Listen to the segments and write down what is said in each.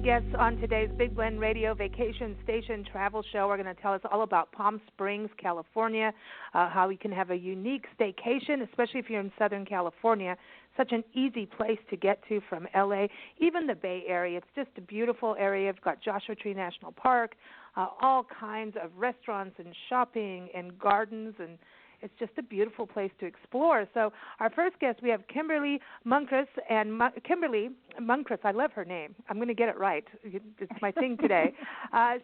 guests on today's Big Blend Radio Vacation Station Travel Show are going to tell us all about Palm Springs, California, how we can have a unique staycation, especially if you're in Southern California. Such an easy place to get to from L.A., even the Bay Area. It's just a beautiful area. We've got Joshua Tree National Park, all kinds of restaurants and shopping and gardens, and it's just a beautiful place to explore. So our first guest, we have Kimberli Munkres. And Kimberli Munkres, I love her name. I'm going to get it right. It's my thing today.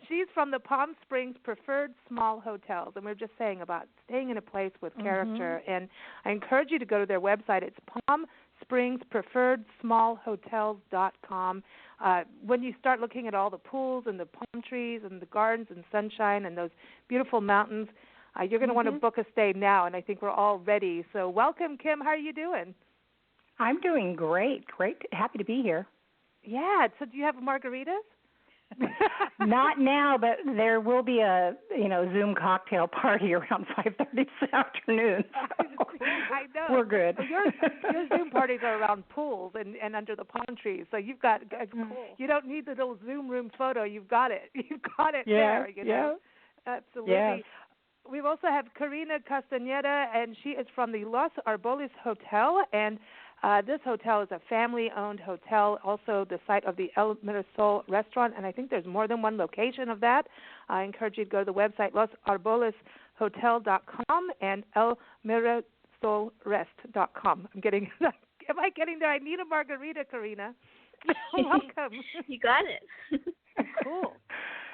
She's from the Palm Springs Preferred Small Hotels, and we're just saying about staying in a place with character. And I encourage you to go to their website. It's PalmSpringsPreferredSmallHotels.com. When you start looking at all the pools and the palm trees and the gardens and sunshine and those beautiful mountains, you're going to want to book a stay now, and I think we're all ready. So welcome, Kim. How are you doing? I'm doing great. Happy to be here. Yeah. So do you have margaritas? Not now, but there will be a Zoom cocktail party around 5:30 this afternoon. So I know. We're good. Your Zoom parties are around pools and under the palm trees. So you've got you don't need the little Zoom room photo. You've got it. You've got it there. You know? Absolutely. Yes. We also have Karina Castaneda, and she is from the Los Arboles Hotel, and this hotel is a family-owned hotel, also the site of the El Mirasol restaurant, and I think there's more than one location of that. I encourage you to go to the website, losarboleshotel.com and elmirasolrest.com. Am I getting there? I need a margarita, Karina. Welcome. You got it. Cool.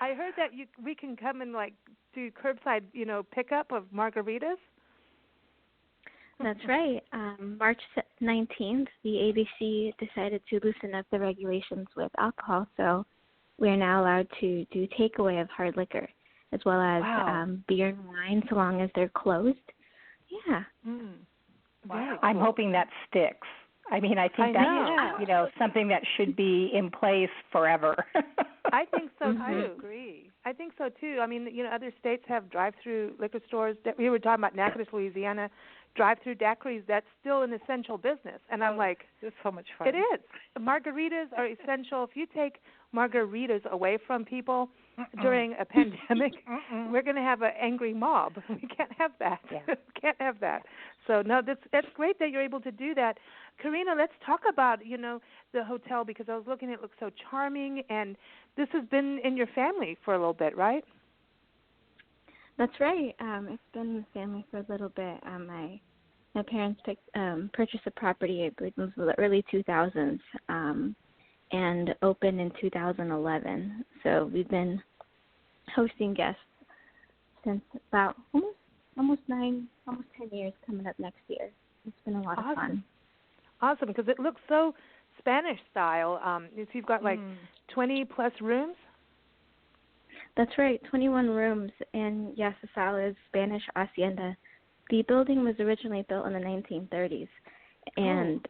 I heard that we can come and do curbside, pickup of margaritas. That's right. March 19th, the ABC decided to loosen up the regulations with alcohol, so we are now allowed to do takeaway of hard liquor, as well as beer and wine, so long as they're closed. Yeah. Wow. I'm hoping that sticks. I mean, I think that's something that should be in place forever. I think so too. I agree. I think so too. I mean, other states have drive-through liquor stores. We were talking about Natchitoches, Louisiana, drive-through daiquiris. That's still an essential business. And I'm like, it's so much fun. It is. Margaritas are essential. If you take margaritas away from people during a pandemic, we're going to have an angry mob. We can't have that. Yeah. Can't have that. So no, that's great that you're able to do that. Karina, let's talk about the hotel, because I was looking. It looks so charming, and this has been in your family for a little bit, right? That's right. It's been in the family for a little bit. My parents purchased a property, I believe it was the early 2000s, and opened in 2011. So we've been hosting guests since about almost 10 years, coming up next year. It's been a lot of fun. Awesome, because it looks so Spanish style. You've got 20 plus rooms. That's right, 21 rooms, and yes, the style is Spanish hacienda. The building was originally built in the 1930s, and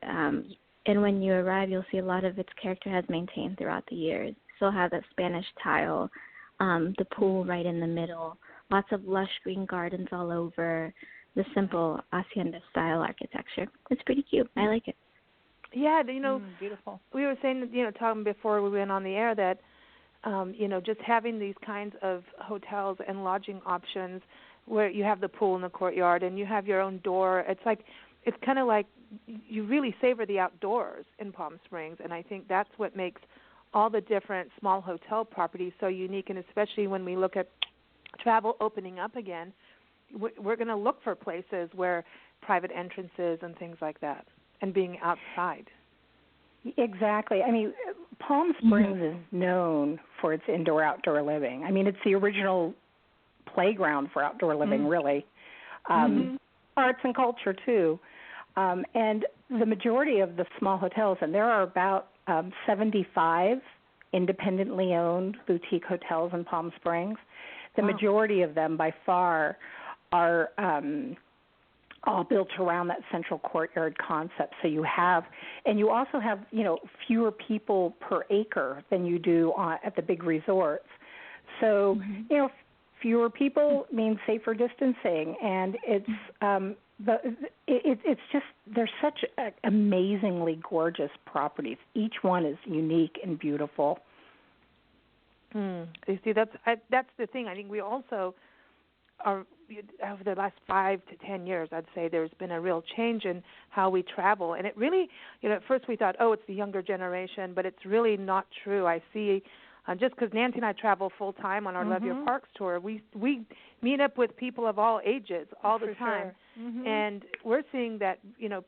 when you arrive, you'll see a lot of its character has maintained throughout the years. Still have that Spanish tile, the pool right in the middle, lots of lush green gardens all over, the simple hacienda-style architecture. It's pretty cute. I like it. Yeah, beautiful. We were saying, talking before we went on the air that, just having these kinds of hotels and lodging options where you have the pool in the courtyard and you have your own door, it's kind of like you really savor the outdoors in Palm Springs, and I think that's what makes all the different small hotel properties so unique, and especially when we look at travel opening up again, we're going to look for places where private entrances and things like that, and being outside. Exactly. I mean, Palm Springs is known for its indoor-outdoor living. I mean, it's the original playground for outdoor living, really. Arts and culture, too. And the majority of the small hotels, and there are about 75 independently owned boutique hotels in Palm Springs. The majority of them, by far, are all built around that central courtyard concept. So you also have, fewer people per acre than you do at the big resorts. So, fewer people means safer distancing, and it's just, they're such amazingly gorgeous properties. Each one is unique and beautiful. You see, that's the thing. I think we also are, over the last 5 to 10 years, I'd say there's been a real change in how we travel. And it really, at first we thought, oh, it's the younger generation, but it's really not true. I see, just because Nancy and I travel full time on our Love Your Parks tour, we meet up with people of all ages all the time. Sure. And we're seeing that,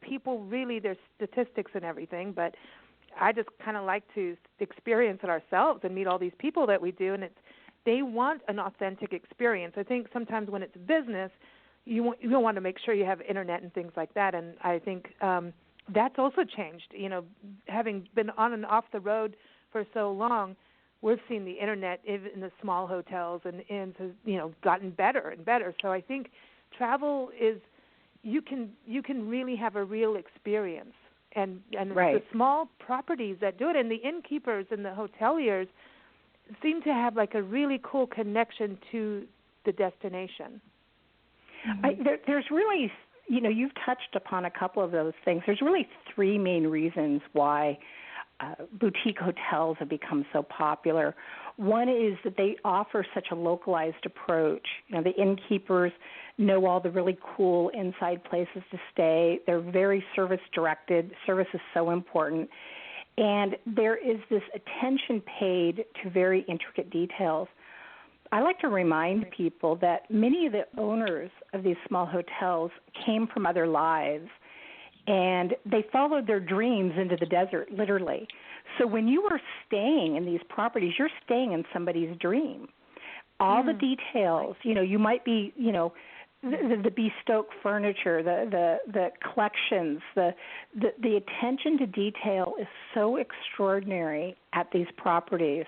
people really, there's statistics and everything, but I just kind of like to experience it ourselves and meet all these people that we do, and they want an authentic experience. I think sometimes when it's business, you want to make sure you have internet and things like that, and I think that's also changed. Having been on and off the road for so long, we've seen the internet in the small hotels and has gotten better and better. So I think travel is you can really have a real experience. And right. The small properties that do it, and the innkeepers and the hoteliers seem to have like a really cool connection to the destination. There's really, you've touched upon a couple of those things. There's really 3 main reasons why boutique hotels have become so popular. One is that they offer such a localized approach. The innkeepers know all the really cool inside places to stay. They're very service-directed. Service is so important. And there is this attention paid to very intricate details. I like to remind people that many of the owners of these small hotels came from other lives, and they followed their dreams into the desert, literally. So when you are staying in these properties, you're staying in somebody's dream. All the details, you might be, the bespoke furniture, the collections, the attention to detail is so extraordinary at these properties.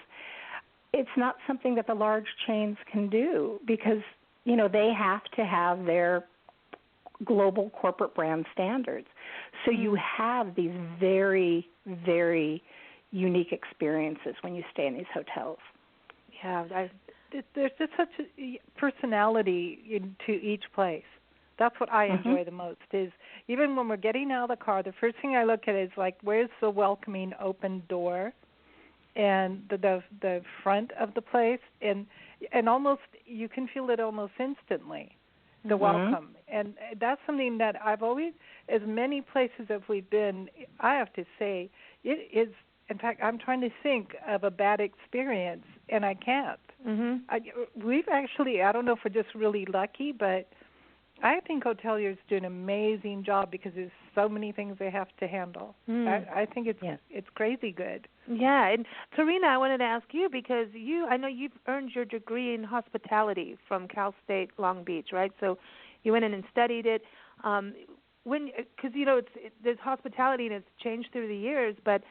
It's not something that the large chains can do because, they have to have their global corporate brand standards. So you have these very, very unique experiences when you stay in these hotels. Yeah, there's just such a personality to each place. That's what I enjoy the most is even when we're getting out of the car, the first thing I look at is like, where's the welcoming open door and the front of the place, and almost you can feel it almost instantly, the welcome. And that's something that I've always, as many places as we've been, I have to say, it is, in fact, I'm trying to think of a bad experience, and I can't. We've actually, I don't know if we're just really lucky, but I think hoteliers do an amazing job because there's so many things they have to handle. I think it's crazy good. Yeah, and Karina, I wanted to ask you because I know you've earned your degree in hospitality from Cal State Long Beach, right? So you went in and studied it. Because there's hospitality and it's changed through the years, but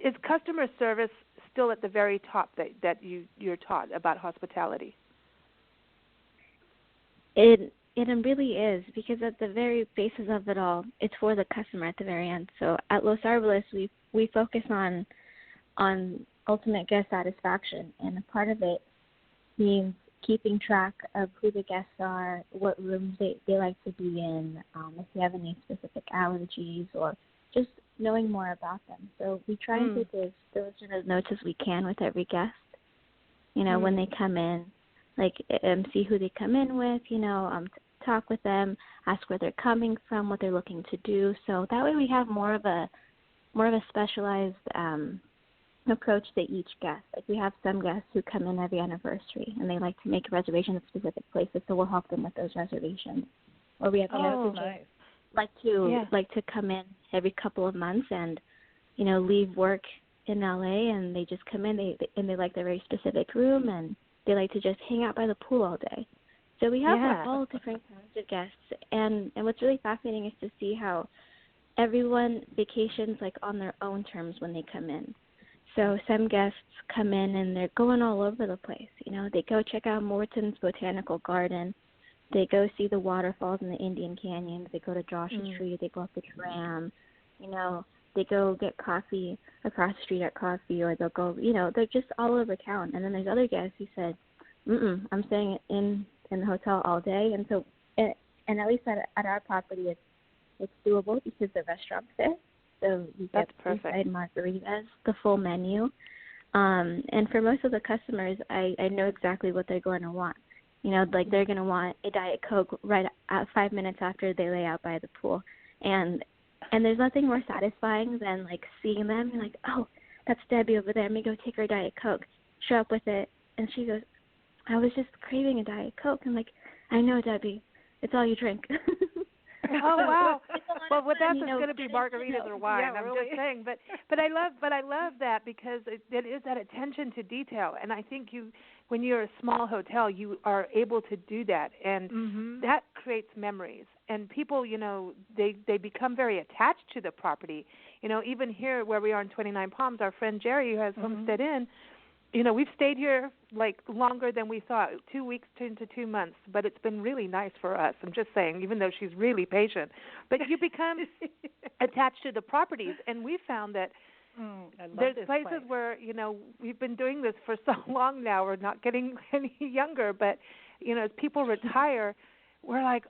is customer service still at the very top that you're taught about hospitality? It really is, because at the very basis of it all, it's for the customer at the very end. So at Los Arboles, we focus on ultimate guest satisfaction, and a part of it means keeping track of who the guests are, what rooms they like to be in, if they have any specific allergies, or just knowing more about them. So we try and take as diligent as notes as we can with every guest, when they come in, like see who they come in with, talk with them, ask where they're coming from, what they're looking to do. So that way we have more of a specialized approach to each guest. Like we have some guests who come in every anniversary and they like to make reservations at specific places, so we'll help them with those reservations. Or we have guests who like to come in every couple of months and leave work in LA and they just come in they like their very specific room and they like to just hang out by the pool all day. So we have all different kinds of guests, and what's really fascinating is to see how everyone vacations like on their own terms when they come in. So some guests come in and they're going all over the place. They go check out Morton's Botanical Garden. They go see the waterfalls in the Indian Canyon. They go to Joshua Tree. They go up the tram. They go get coffee across the street at Coffee, or they'll go, they're just all over town. And then there's other guests who said, I'm staying in the hotel all day. And so, and at least at our property, it's doable because the restaurant's there. So you get inside margaritas, the full menu. And for most of the customers, I know exactly what they're going to want. You know, like they're going to want a Diet Coke right at 5 minutes after they lay out by the pool. And there's nothing more satisfying than, like, seeing them. You're like, oh, that's Debbie over there. Let me go take her Diet Coke. Show up with it. And she goes, I was just craving a Diet Coke. I'm like, I know, Debbie. It's all you drink. Oh, wow. Well, with that, you it's know, going to be margaritas or wine. Yeah, I'm really. just saying, but I love that because it is that attention to detail, and I think when you're a small hotel, you are able to do that, and that creates memories. And people, you know, they become very attached to the property. You know, even here where we are in 29 Palms, our friend Jerry, who has Homestead Inn, you know, we've stayed here like longer than we thought, 2 weeks into 2 months, but it's been really nice for us. I'm just saying, even though she's really patient. But you become attached to the properties, and we found that there's places where, you know, we've been doing this for so long now. We're not getting any younger, but, you know, as people retire, we're like,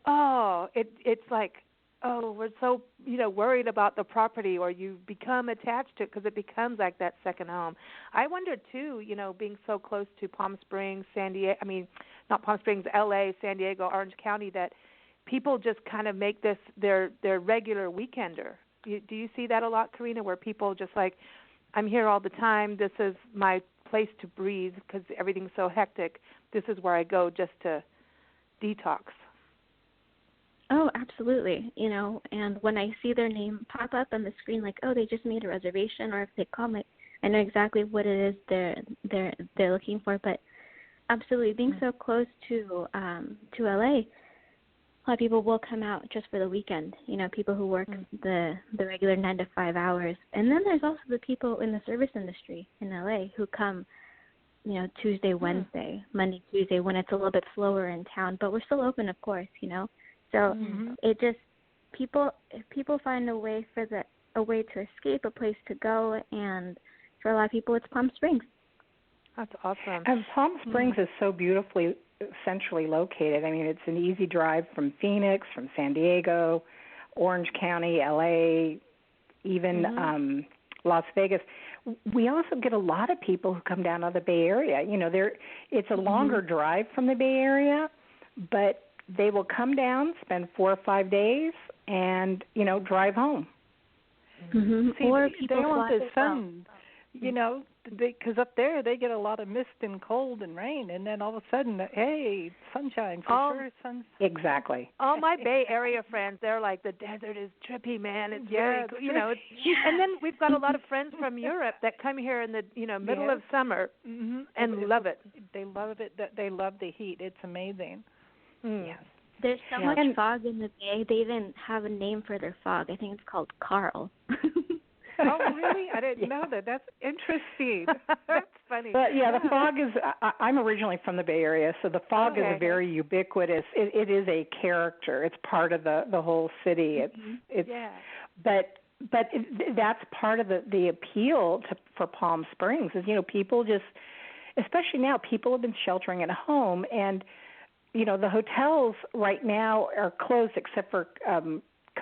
it's like, we're so, you know, worried about the property, or you become attached to it because it becomes like that second home. I wonder, too, you know, being so close to Palm Springs, not Palm Springs, L.A., San Diego, Orange County, that people just kind of make this their regular weekender. Do you see that a lot, Karina, where people just like, I'm here all the time. This is my place to breathe because everything's so hectic. This is where I go just to detox. Oh, absolutely. You know, and when I see their name pop up on the screen, like, oh, they just made a reservation, or if they call me, I know exactly what it is they're looking for. But absolutely, being so close to LA, a lot of people will come out just for the weekend. You know, people who work the regular 9 to 5 hours, and then there's also the people in the service industry in LA who come, you know, Tuesday, Wednesday, Monday, Tuesday, when it's a little bit slower in town, but we're still open, of course. You know. So it just if people find a way to escape, a place to go, and for a lot of people it's Palm Springs. That's awesome. And Palm Springs is so beautifully centrally located. I mean, it's an easy drive from Phoenix, from San Diego, Orange County, LA, even Las Vegas. We also get a lot of people who come down to the Bay Area. You know, it's a longer drive from the Bay Area, but they will come down, spend 4 or 5 days, and, you know, drive home. See, or they want the sun, you know, because up there they get a lot of mist and cold and rain, and then all of a sudden, hey, sunshine for sure. Exactly. All my Bay Area friends, they're like, the desert is trippy, man. It's very, you know. And then we've got a lot of friends from Europe that come here in the, you know, middle of summer and love it. They love it. They love the heat. It's amazing. Yes. There's so much fog in the Bay. They even have a name for their fog. I think it's called Carl. Oh, really? I didn't know that. That's interesting. That's funny. But, the fog is, I'm originally from the Bay Area, so the fog is a very ubiquitous, it is a character. It's part of the whole city. But that's part of the appeal for Palm Springs is, you know, people just, especially now, people have been sheltering at home, and you know, the hotels right now are closed except for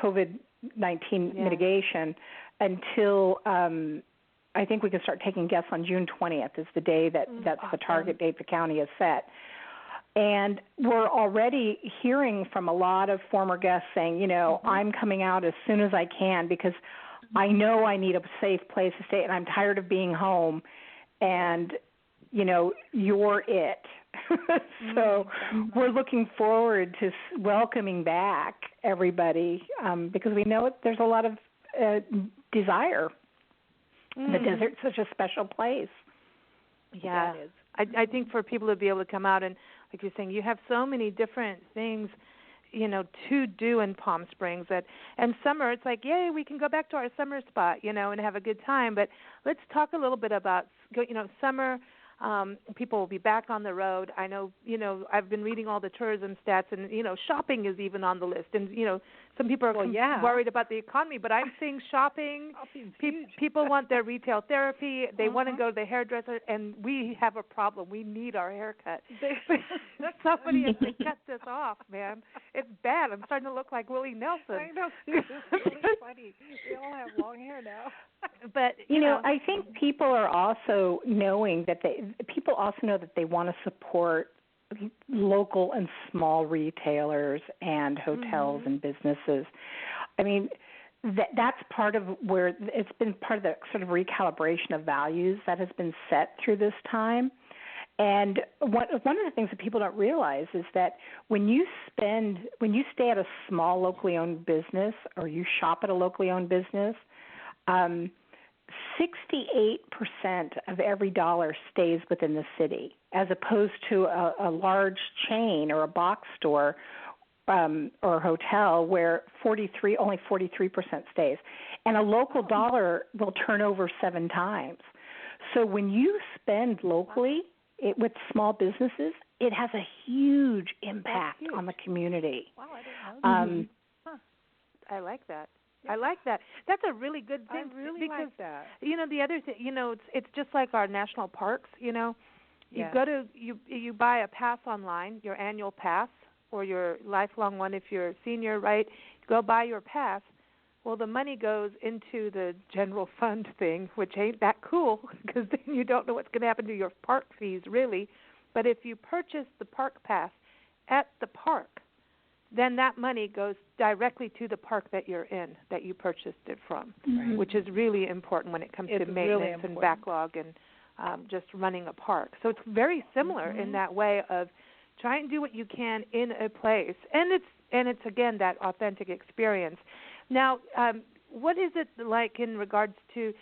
COVID-19 mitigation until I think we can start taking guests on June 20th is the day that's the target date the county has set. And we're already hearing from a lot of former guests saying, you know, I'm coming out as soon as I can because I know I need a safe place to stay and I'm tired of being home. And, you know, you're it. So we're looking forward to welcoming back everybody because we know there's a lot of desire. The desert's such a special place. Yeah, I think for people to be able to come out and, like you're saying, you have so many different things, you know, to do in Palm Springs. And summer, it's like, yay, we can go back to our summer spot, you know, and have a good time. But let's talk a little bit about, you know, summer. People will be back on the road. I know, you know, I've been reading all the tourism stats, and, you know, shopping is even on the list. And, you know, some people are worried about the economy, but I'm seeing shopping. People want their retail therapy. They want to go to the hairdresser, and we have a problem. We need our haircut. Somebody has to cut this off, man. It's bad. I'm starting to look like Willie Nelson. I know. It's really funny. We all have long hair now. But you know, I think people are also knowing that people also know that they want to support local and small retailers and hotels and businesses. I mean, that's part of where it's been part of the sort of recalibration of values that has been set through this time. And one of the things that people don't realize is that when you stay at a small locally owned business or you shop at a locally owned business, 68% of every dollar stays within the city, as opposed to a large chain or a box store or hotel where only 43% stays. And a local dollar will turn over 7 times. So when you spend locally with small businesses, it has a huge impact on the community. Wow, I didn't know. I like that. I like that. That's a really good thing. I really because, like that. You know, the other thing, you know, it's just like our national parks. You know, you go to you buy a pass online, your annual pass or your lifelong one if you're a senior, right? You go buy your pass. Well, the money goes into the general fund thing, which ain't that cool because then you don't know what's going to happen to your park fees, really. But if you purchase the park pass at the park, then that money goes directly to the park that you're in, that you purchased it from, which is really important when it comes to maintenance and backlog and just running a park. So it's very similar in that way of try and do what you can in a place, and it's again that authentic experience. Now, what is it like in regards to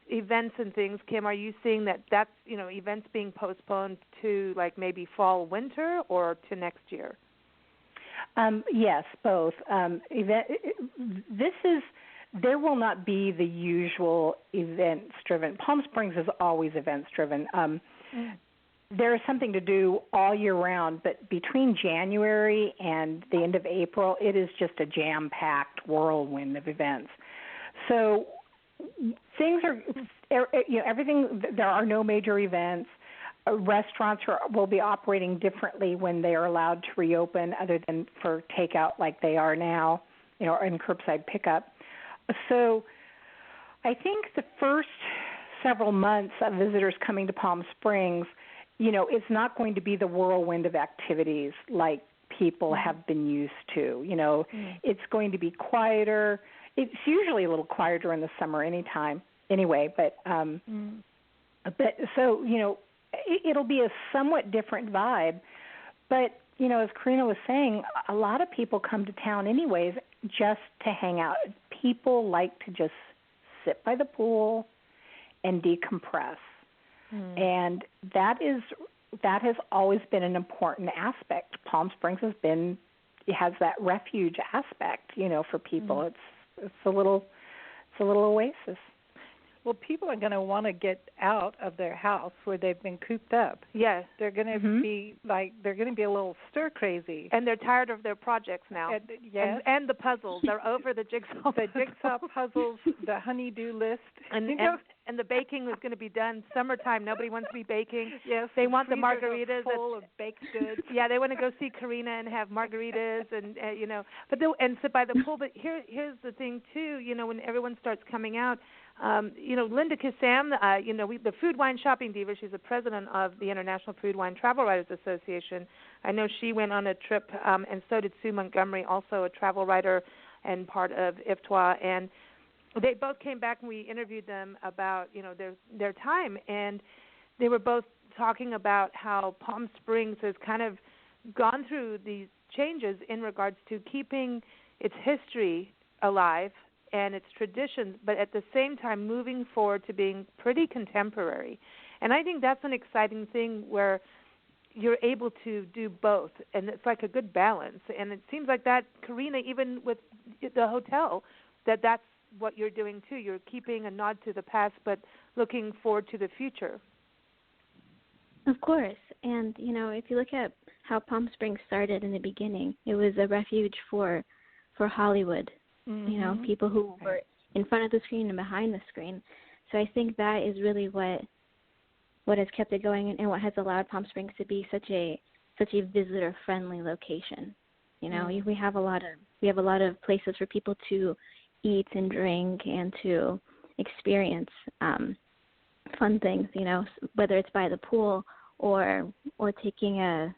events and things, Kim? Are you seeing that's events being postponed to like maybe fall, winter, or to next year? Yes, both. There will not be the usual events-driven. Palm Springs is always events-driven. There is something to do all year round, but between January and the end of April, it is just a jam-packed whirlwind of events. So things are, everything. There are no major events. Restaurants will be operating differently when they are allowed to reopen, other than for takeout like they are now, and curbside pickup. So I think the first several months of visitors coming to Palm Springs, it's not going to be the whirlwind of activities like people have been used to. It's going to be quieter. It's usually a little quieter in the summer anyway, but so, it'll be a somewhat different vibe. But, as Karina was saying, a lot of people come to town anyways just to hang out. People like to just sit by the pool and decompress. And that has always been an important aspect. Palm Springs has that refuge aspect, for people. It's a little oasis. Well, people are going to want to get out of their house where they've been cooped up. Yes, they're going to be a little stir crazy, and they're tired of their projects now. And the puzzles. They're over the jigsaw. Puzzles, the honey-do list, and the baking is going to be done. Summertime, nobody wants to be baking. Yes, they want the margaritas full of baked goods. Yeah, they want to go see Karina and have margaritas and and sit by the pool. But here's the thing too. When everyone starts coming out. Linda Kassam, the Food Wine Shopping Diva, she's the president of the International Food Wine Travel Writers Association. I know she went on a trip, and so did Sue Montgomery, also a travel writer and part of IFTWA. And they both came back and we interviewed them about, their time. And they were both talking about how Palm Springs has kind of gone through these changes in regards to keeping its history alive and its traditions, but at the same time moving forward to being pretty contemporary. And I think that's an exciting thing where you're able to do both, and it's like a good balance. And it seems like that, Karina, even with the hotel, that's what you're doing too. You're keeping a nod to the past, but looking forward to the future. Of course. And, if you look at how Palm Springs started in the beginning, it was a refuge for Hollywood. People who were in front of the screen and behind the screen. So I think that is really what has kept it going and what has allowed Palm Springs to be such a visitor-friendly location. You know, we have a lot of places for people to eat and drink and to experience fun things. You know, whether it's by the pool or taking a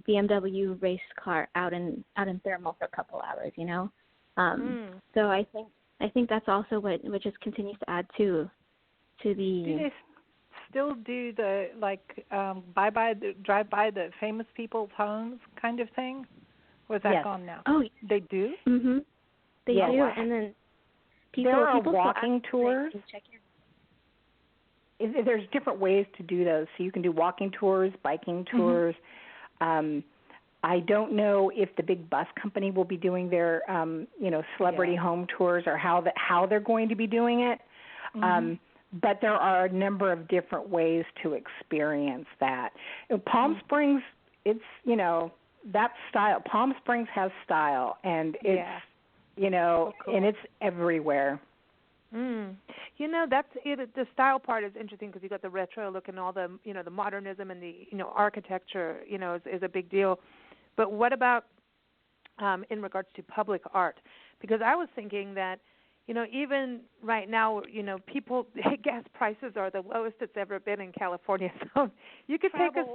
BMW race car out in thermal for a couple hours. You know, so I think that's also what just continues to add to the. Do they still do the drive by the famous people's homes kind of thing? Or is that gone now? Oh, they do. Mhm. They do, and then people. There are people walking tours. Check There's different ways to do those. So you can do walking tours, biking tours. I don't know if the big bus company will be doing their, celebrity home tours or how they're going to be doing it. But there are a number of different ways to experience that. Palm Springs, it's, that style. Palm Springs has style, and it's, so cool. And it's everywhere. That's it. The style part is interesting because you got the retro look and all the, the modernism and the, architecture, is a big deal. But what about in regards to public art? Because I was thinking that, even right now, gas prices are the lowest it's ever been in California. So you could take a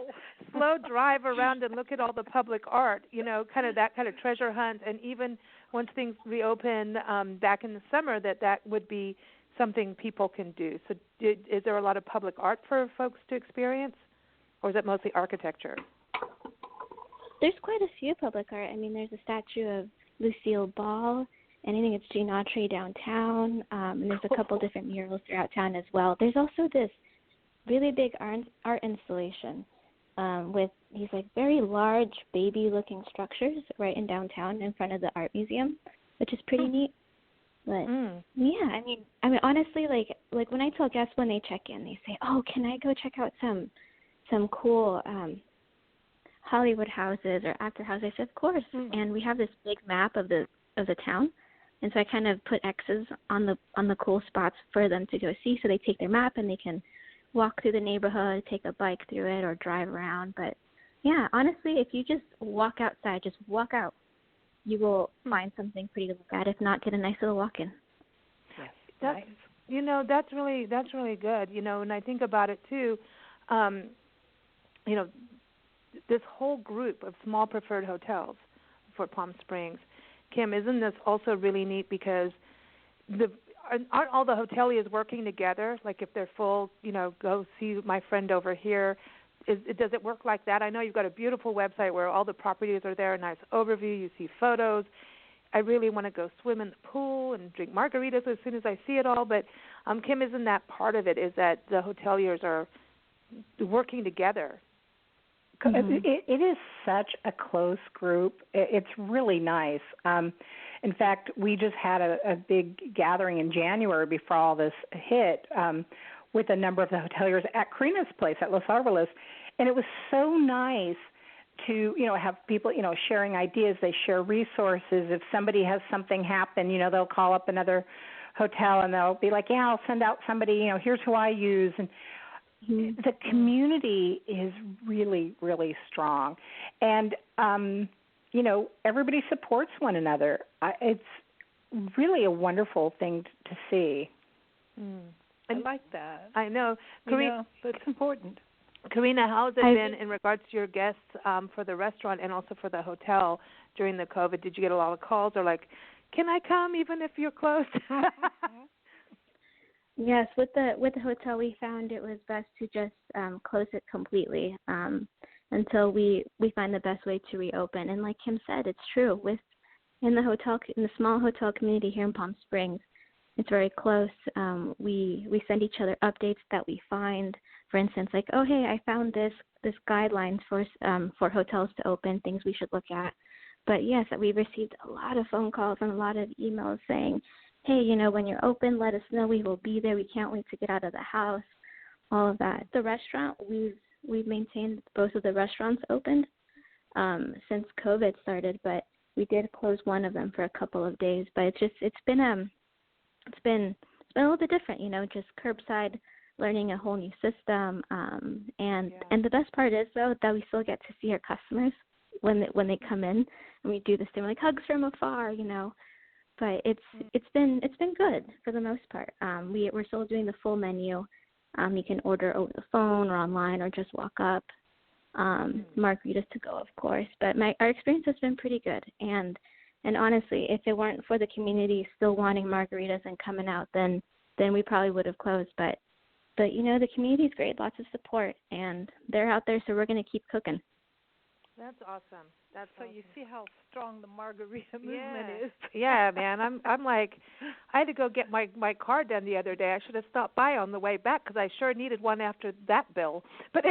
slow drive around and look at all the public art, kind of that kind of treasure hunt. And even once things reopen back in the summer, that would be something people can do. So is there a lot of public art for folks to experience, or is it mostly architecture? There's quite a few public art. I mean, there's a statue of Lucille Ball, and I think it's Gene Autry downtown, and there's a couple different murals throughout town as well. There's also this really big art installation with these very large baby-looking structures right in downtown in front of the art museum, which is pretty neat. But yeah, I mean, honestly, like when I tell guests when they check in, they say, "Oh, can I go check out some cool Hollywood houses or actor houses?" I said, "Of course." And we have this big map of the town, and so I kind of put X's on the cool spots for them to go see. So they take their map and they can walk through the neighborhood, take a bike through it, or drive around. But yeah, honestly, if you just walk outside, just walk out, you will find something pretty to look at. If not, get a nice little walk in. Yes, that's really good. And I think about it too. This whole group of small preferred hotels for Palm Springs. Kim, isn't this also really neat because aren't all the hoteliers working together? Like if they're full, go see my friend over here. Does it work like that? I know you've got a beautiful website where all the properties are there, a nice overview. You see photos. I really want to go swim in the pool and drink margaritas as soon as I see it all. But Kim, isn't that part of it? Is that the hoteliers are working together? It is such a close group. It's really nice. In fact, we just had a big gathering in January before all this hit with a number of the hoteliers at Karina's place at Los Arboles, and it was so nice to have people sharing ideas. They share resources. If somebody has something happen, they'll call up another hotel and they'll be like, "Yeah, I'll send out somebody. Here's who I use." And the community is really, really strong, and everybody supports one another. It's really a wonderful thing to see. I like that. I know, Karina, that's important. Karina, how has it been in regards to your guests for the restaurant and also for the hotel during the COVID? Did you get a lot of calls or can I come even if you're closed? Yes, with the hotel, we found it was best to just close it completely until we find the best way to reopen. And like Kim said, it's true. In the small hotel community here in Palm Springs, it's very close. We send each other updates that we find. For instance, oh hey, I found this guidelines for hotels to open, things we should look at. But yes, we've received a lot of phone calls and a lot of emails saying, hey, when you're open, let us know. We will be there. We can't wait to get out of the house, all of that. The restaurant, we've maintained both of the restaurants opened since COVID started, but we did close one of them for a couple of days. But it's been a little bit different, just curbside, learning a whole new system. And the best part is, though, that we still get to see our customers, when they come in, and we do this thing like hugs from afar, But it's been good for the most part. We're still doing the full menu. You can order over the phone or online or just walk up. Margaritas to go, of course. But our experience has been pretty good. And honestly, if it weren't for the community still wanting margaritas and coming out, then we probably would have closed. But the community's great, lots of support, and they're out there, so we're going to keep cooking. That's awesome. So you see how strong the margarita movement is. Yeah, man. I'm like, I had to go get my car done the other day. I should have stopped by on the way back because I sure needed one after that bill. But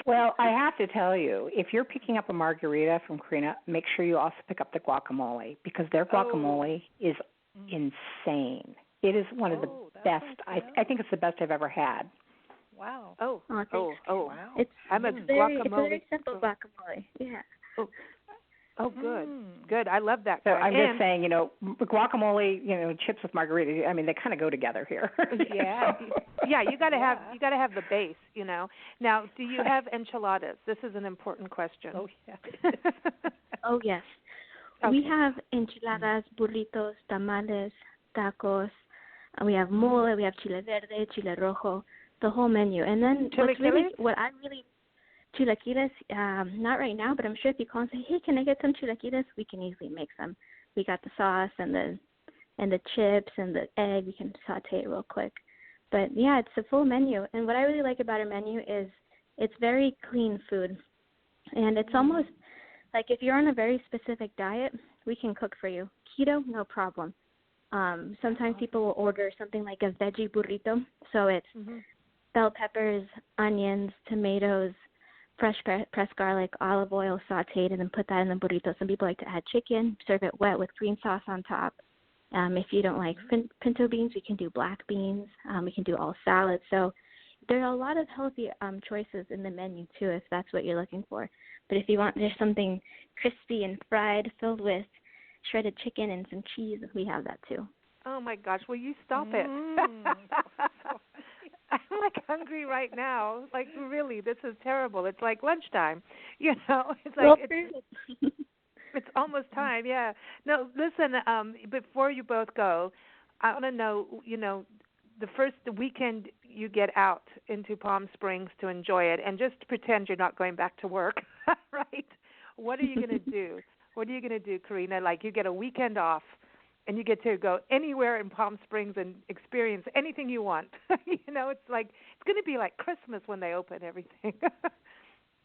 well, I have to tell you, if you're picking up a margarita from Karina, make sure you also pick up the guacamole because their guacamole is insane. It is one of the best. I think it's the best I've ever had. Wow. Wow. It's guacamole. It's a very simple guacamole. Yeah. Good. Good. I love that. So I'm just saying, guacamole, chips with margaritas. I mean, they kind of go together here. Yeah. Yeah. You got to have the base. Now, do you have enchiladas? This is an important question. Oh yeah. Oh yes. Okay. We have enchiladas, burritos, tamales, tacos. We have mole. We have chile verde, chile rojo. The whole menu. And then chilaquiles, not right now, but I'm sure if you call and say, hey, can I get some chilaquiles, we can easily make some. We got the sauce and the chips and the egg. We can saute it real quick. But, yeah, it's a full menu. And what I really like about our menu is it's very clean food. And it's almost like if you're on a very specific diet, we can cook for you. Keto, no problem. Sometimes people will order something like a veggie burrito. So it's bell peppers, onions, tomatoes, fresh pressed garlic, olive oil sauteed, and then put that in the burrito. Some people like to add chicken, serve it wet with green sauce on top. If you don't like pinto beans, we can do black beans. We can do all salads. So there are a lot of healthy choices in the menu, too, if that's what you're looking for. But if you want just something crispy and fried filled with shredded chicken and some cheese, we have that, too. Oh, my gosh. Will you stop it? I'm like hungry right now. Like really, this is terrible. It's like lunchtime. It's like it's almost time. Yeah. No, listen. Before you both go, I want to know. The first weekend you get out into Palm Springs to enjoy it, and just pretend you're not going back to work, right? What are you going to do? What are you going to do, Karina? Like you get a weekend off. And you get to go anywhere in Palm Springs and experience anything you want. It's going to be like Christmas when they open everything. What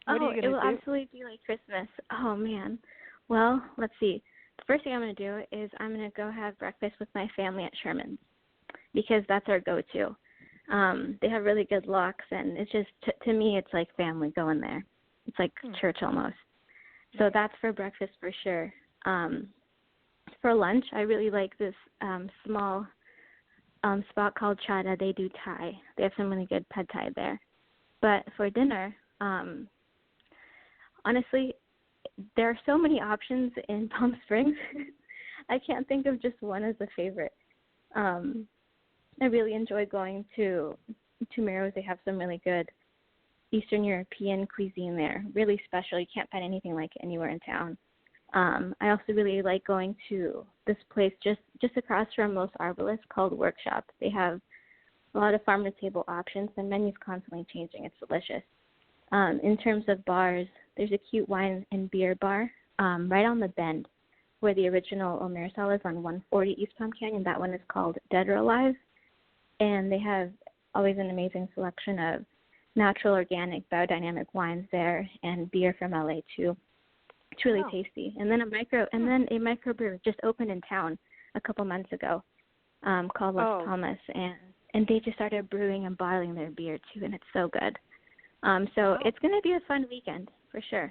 are you going to do? It will absolutely be like Christmas. Oh, man. Well, let's see. The first thing I'm going to do is I'm going to go have breakfast with my family at Sherman's because that's our go-to. They have really good lox, and it's just, to me, it's like family going there. It's like church almost. So that's for breakfast for sure. For lunch, I really like this small spot called Chada. They do Thai. They have some really good pad Thai there. But for dinner, honestly, there are so many options in Palm Springs. I can't think of just one as a favorite. I really enjoy going to Miro's. They have some really good Eastern European cuisine there. Really special. You can't find anything like it anywhere in town. I also really like going to this place just across from Los Arboles called Workshop. They have a lot of farm-to-table options. The menu's constantly changing. It's delicious. In terms of bars, there's a cute wine and beer bar right on the bend where the original Mirasol is on 140 East Palm Canyon. That one is called Dead or Alive. And they have always an amazing selection of natural, organic, biodynamic wines there and beer from LA too. It's really tasty. And then a microbrew just opened in town a couple months ago called Las Palmas, and they just started brewing and bottling their beer too, and it's so good. It's going to be a fun weekend for sure.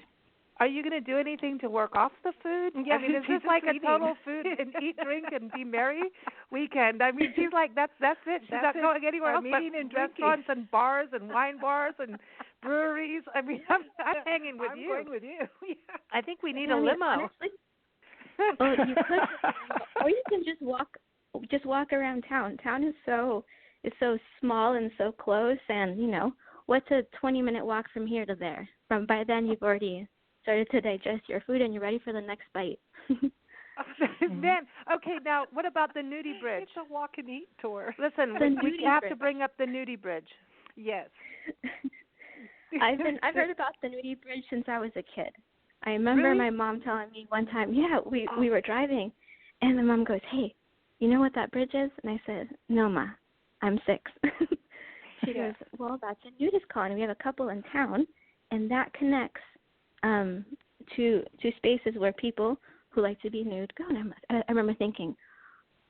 Are you going to do anything to work off the food? Yeah, I mean, is this like a total food and eat, drink, and be merry weekend? I mean, she's like, that's it. She's not going anywhere else but restaurants and bars and wine bars and breweries. I mean, I'm hanging with you. I'm going with you. Yeah. I think we need a limo. Honestly, well, you could, or you can just walk around town. Town is so small and so close, and what's a 20-minute walk from here to there? By then you've already started to digest your food and you're ready for the next bite. Man, okay, now what about the nudie bridge? It's a walk and eat tour. Listen, we have to bring up the nudie bridge. Yes. I've heard about the nudie bridge since I was a kid. I remember my mom telling me one time, we were driving, and the mom goes, "Hey, you know what that bridge is?" And I said, "No, Ma, I'm 6." She goes, "Well, that's a nudist colony. We have a couple in town, and that connects to spaces where people who like to be nude go." And I remember thinking,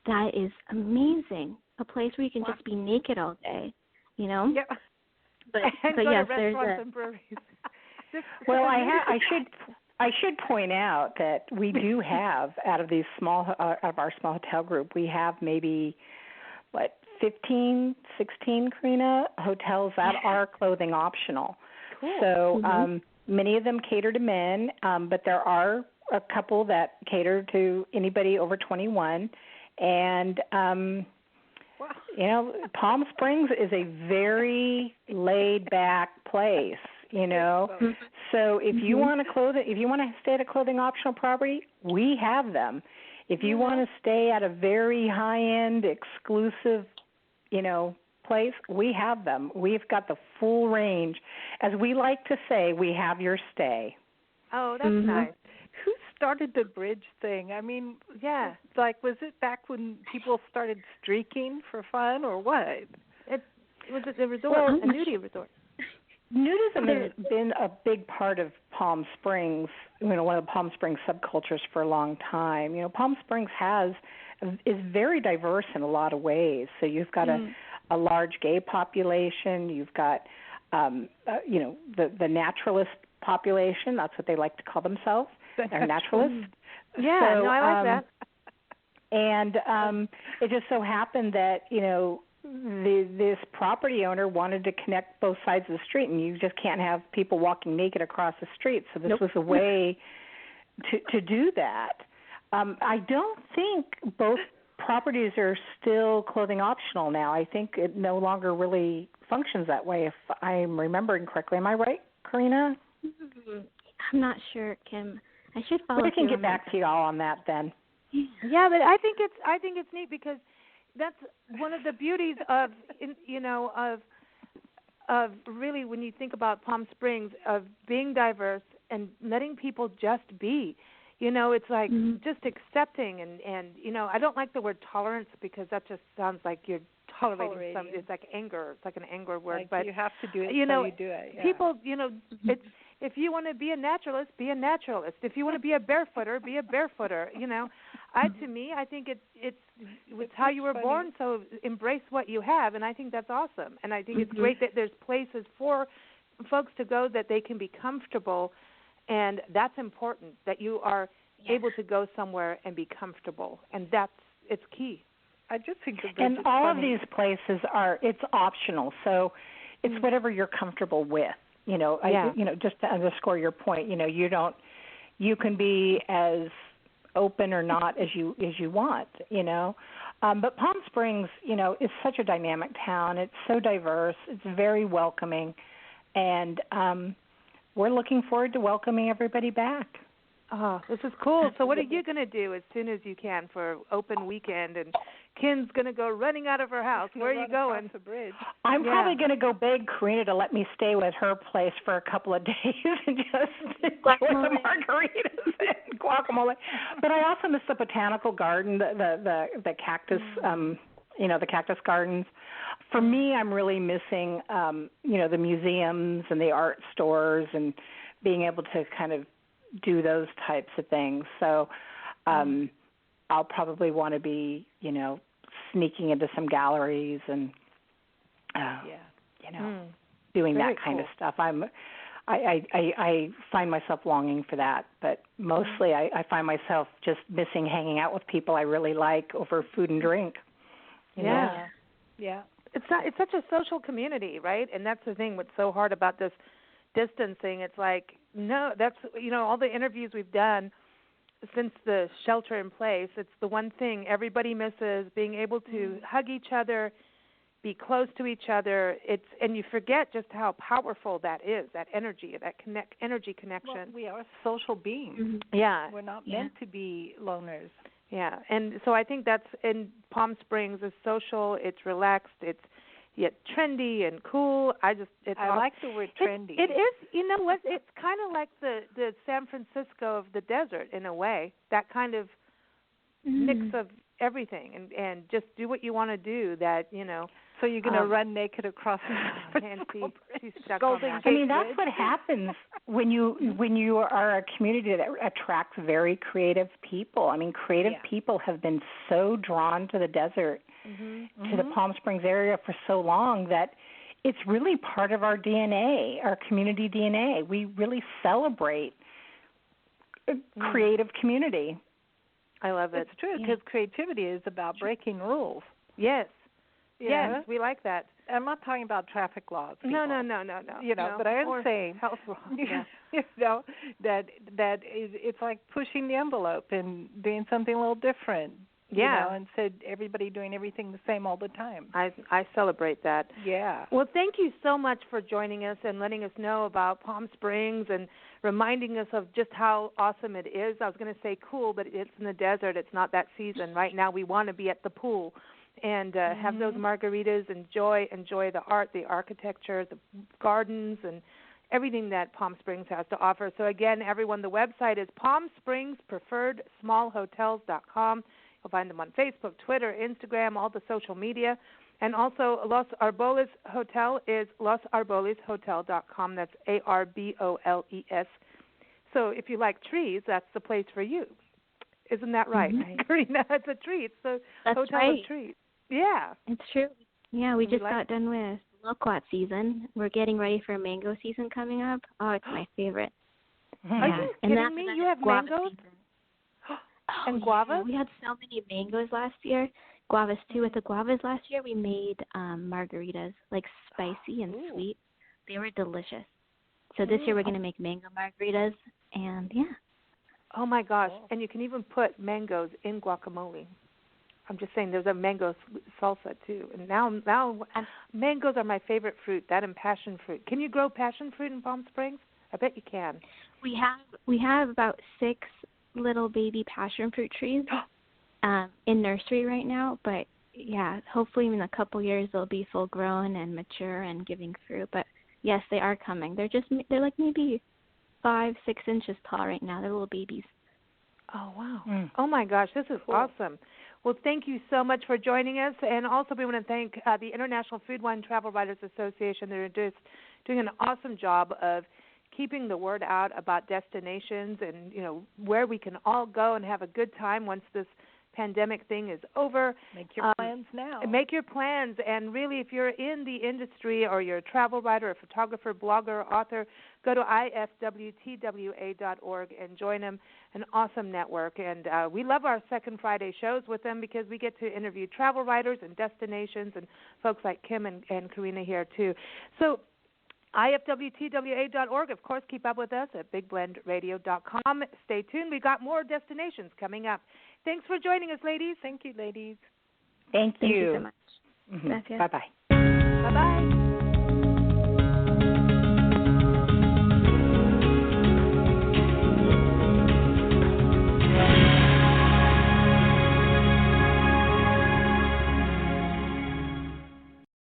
that is amazing. A place where you can just be naked all day, you know? Yeah. But go yes, to restaurants and breweries. Well, I should point out that we do have out of our small hotel group, we have maybe 15, 16, Karina, hotels that are clothing optional. Cool. So many of them cater to men, but there are a couple that cater to anybody over 21, and you know, Palm Springs is a very laid back place, you know. So if you want to stay at a clothing optional property, we have them. If you want to stay at a very high end exclusive, you know, place, we have them. We've got the full range. As we like to say, we have your stay. Oh, that's nice. Who started the bridge thing? I mean, like, was it back when people started streaking for fun, or what? It was a resort, a nudie resort. Nudism has been a big part of Palm Springs, you know, one of the Palm Springs subcultures for a long time. You know, Palm Springs is very diverse in a lot of ways. So you've got a large gay population. You've got, you know, the naturalist population. That's what they like to call themselves. They're naturalists. Yeah, so, no, I like that. And it just so happened that, you know, this property owner wanted to connect both sides of the street, and you just can't have people walking naked across the street. So this was a way to do that. I don't think both properties are still clothing optional now. I think it no longer really functions that way, if I'm remembering correctly. Am I right, Karina? I'm not sure, Kim. I should follow. We can get back to you all on that then. Yeah, but I think it's neat because that's one of the beauties of of really, when you think about Palm Springs, of being diverse and letting people just be. You know, it's like just accepting and you know, I don't like the word tolerance because that just sounds like you're tolerating something. It's like anger. It's like an anger word. Like, but you have to do it, you know, you do it. Yeah. People, you know, it's, if you want to be a naturalist, be a naturalist. If you want to be a barefooter, be a barefooter. You know, to me, I think it's how you were born. So embrace what you have, and I think that's awesome. And I think it's great that there's places for folks to go that they can be comfortable, and that's important. That you are able to go somewhere and be comfortable, and it's key. I just think and all of these places it's optional, so it's whatever you're comfortable with. You know, you know, just to underscore your point, you know, you can be as open or not as you want, you know. But Palm Springs, you know, is such a dynamic town. It's so diverse. It's very welcoming, and we're looking forward to welcoming everybody back. Oh, this is cool. So what are you going to do as soon as you can for open weekend? And Kim's going to go running out of her house. Where are you going? The bridge. I'm probably going to go beg Karina to let me stay with her place for a couple of days and just enjoy some margaritas and guacamole. But I also miss the botanical garden, the cactus, you know, the cactus gardens. For me, I'm really missing, you know, the museums and the art stores and being able to kind of do those types of things. So I'll probably want to be, you know, sneaking into some galleries and, you know, doing Very that kind cool. of stuff. I find myself longing for that, but mostly I find myself just missing hanging out with people I really like over food and drink. You know? Yeah. It's such a social community, right? And that's the thing. What's so hard about this distancing? It's like, no, that's, you know, all the interviews we've done since the shelter in place, it's the one thing everybody misses, being able to hug each other, be close to each other. And you forget just how powerful that is, that energy, that energy connection. Well, we are social beings. Mm-hmm. Yeah. We're not meant to be loners. Yeah, and so I think that's in Palm Springs is social, it's relaxed, it's yet trendy and cool. I like the word trendy. It is, you know what? It's kind of like the San Francisco of the desert in a way. That kind of mix of everything, and just do what you want to do. That So you're going to run naked across the Nancy, she's stuck Golden on that. I mean, that's what happens when you are a community that attracts very creative people. I mean, creative people have been so drawn to the desert, to the Palm Springs area for so long that it's really part of our DNA, our community DNA. We really celebrate creative community. I love it. It's true, because creativity is about breaking rules. Yes. Yeah. Yes, we like that. I'm not talking about traffic laws. People. No. But I am saying, health laws. that it's like pushing the envelope and doing something a little different. Yeah. Instead everybody doing everything the same all the time. I celebrate that. Yeah. Well, thank you so much for joining us and letting us know about Palm Springs and reminding us of just how awesome it is. I was going to say cool, but it's in the desert. It's not that season. Right now we want to be at the pool and have those margaritas, enjoy the art, the architecture, the gardens, and everything that Palm Springs has to offer. So, again, everyone, the website is palmspringspreferredsmallhotels.com. You'll find them on Facebook, Twitter, Instagram, all the social media. And also, Los Arboles Hotel is losarboleshotel.com. That's Arboles. So if you like trees, that's the place for you. Isn't that right, Karina? It's a tree. It's the hotel of trees. Yeah. It's true. Yeah, we just got done with loquat season. We're getting ready for mango season coming up. Oh, it's my favorite. Are you kidding me? You have mangoes? And guavas? Yeah. We had so many mangoes last year. Guavas too. With the guavas last year, we made margaritas, like spicy and sweet. They were delicious. So this year we're going to make mango margaritas, and Oh my gosh! And you can even put mangoes in guacamole. I'm just saying, there's a mango salsa too. And now mangoes are my favorite fruit. That and passion fruit. Can you grow passion fruit in Palm Springs? I bet you can. We have about 6 little baby passion fruit trees in nursery right now, but hopefully in a couple years they'll be full grown and mature and giving fruit. But yes, they are coming. They're like maybe 5-6 inches tall right now. They're little babies. Oh wow. Oh my gosh, this is awesome. Well, thank you so much for joining us, and also we want to thank the International Food, Wine, Travel Writers Association. They're just doing an awesome job of keeping the word out about destinations and where we can all go and have a good time once this pandemic thing is over. Make your plans now. Make your plans, and really, if you're in the industry or you're a travel writer, a photographer, blogger, author, go to ifwtwa.org and join them. An awesome network, and we love our Second Friday shows with them because we get to interview travel writers and destinations and folks like Kim and Karina here too. So ifwtwa.org, of course, keep up with us at bigblendradio.com. Stay tuned. We got more destinations coming up. Thanks for joining us, ladies. Thank you, ladies. Thank you. Thank you so much. Bye-bye. Bye-bye.